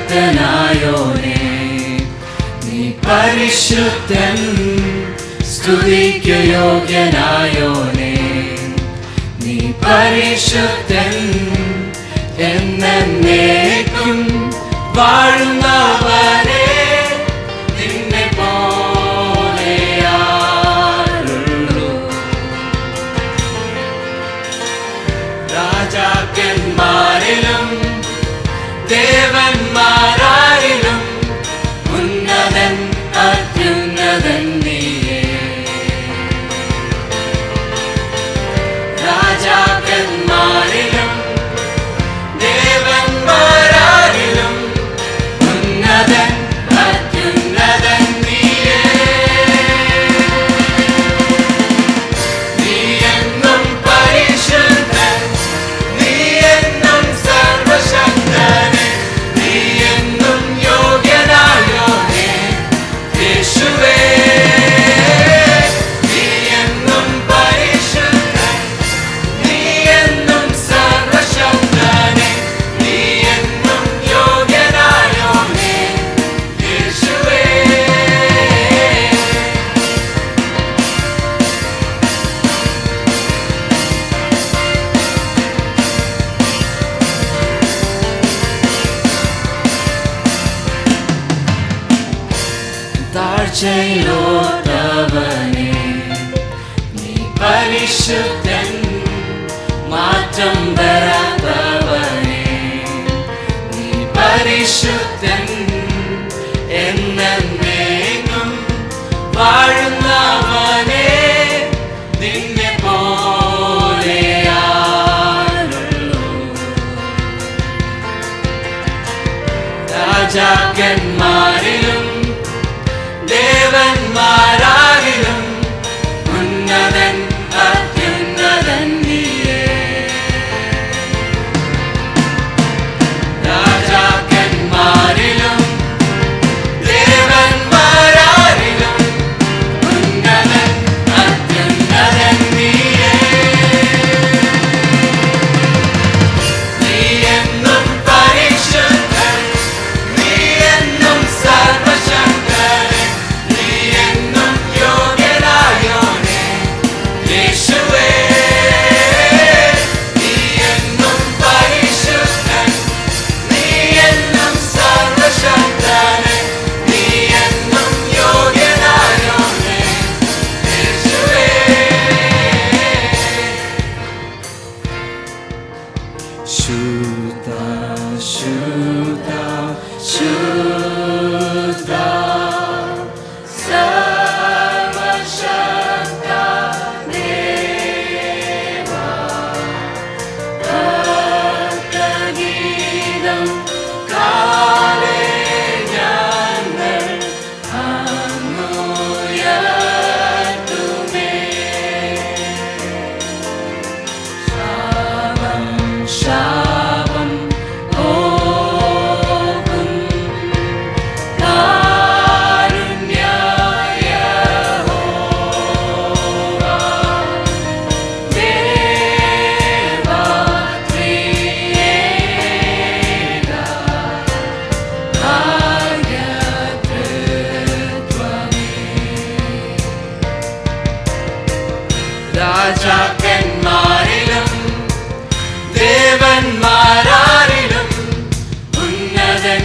സർവശക്തനായോനേ നീ പരിശുദ്ധൻ, സ്തുതിക്കു യോഗ്യനായോനേ നീ പരിശുദ്ധൻ, എന്നേക്കും വാഴുന്നവനേ നിന്നെ പോലെ ആരുള്ളൂ. രാജാക്കന്മാരിലും ദേവന്മാരാരിലും ഉന്നതൻ അത്യുന്നതൻ നീയേ. രാജാക്കന്മാരിലും ദേവന്മാരാരിലും ഉന്നതൻ അത്യുന്നതൻ നീയേ. നീ എന്നും പരിശുദ്ധൻ, നീ എന്നും സർവശക്തൻ, നീ എന്നും യോഗ്യനായോനേ യേശുവേ. നീ എന്നും പരിശുദ്ധൻ, നീ എന്നും സർവശക്തൻ, നീ എന്നും യോഗ്യനായോനേ യേശുവേ. താഴ്ചയിലോത്തവനേ നീ പരിശുദ്ധൻ, മാറ്റം വരാത്തവനേ നീ പരിശുദ്ധൻ, എന്നേക്കും വാഴുന്നവനേ നിന്നെ പോലെ ആരുള്ളൂ. രാജാക്കന്മാരിലും ദേവന്മാരാരിലും ഉന്നതൻ അത്യുന്നതൻ നീയേ. രാജാക്കന്മാരിലും ദേവന്മാരാരിലും ഉന്നതൻ അത്യുന്നതൻ നീയേ. നീ എന്നും പരിശുദ്ധൻ, നീ എന്നും സർവശക്തൻ, നീ എന്നും യോഗ്യനായോനേ യേശുവേ. നീ എന്നും പരിശുദ്ധൻ, നീ എന്നും സർവശക്തൻ, നീ എന്നും യോഗ്യനായോനേ യേശുവേ. ശുദ്ധ ശുദ്ധ ശുദ്ധ സർവശക്ത ദേവാ, ഭക്തഗീതം കാലേ ഞങ്ങൾ അങ്ങുയർത്തുമേ. ശാപം ശാപം പോകും, കാരുണ്യമായ യഹോവ. ദേവാ ത്രിയേക ഭാഗ്യതൃത്വമേ. രാജാക്കന്മാരിലും ദേവന്മാരാരിലും ഉന്നതൻ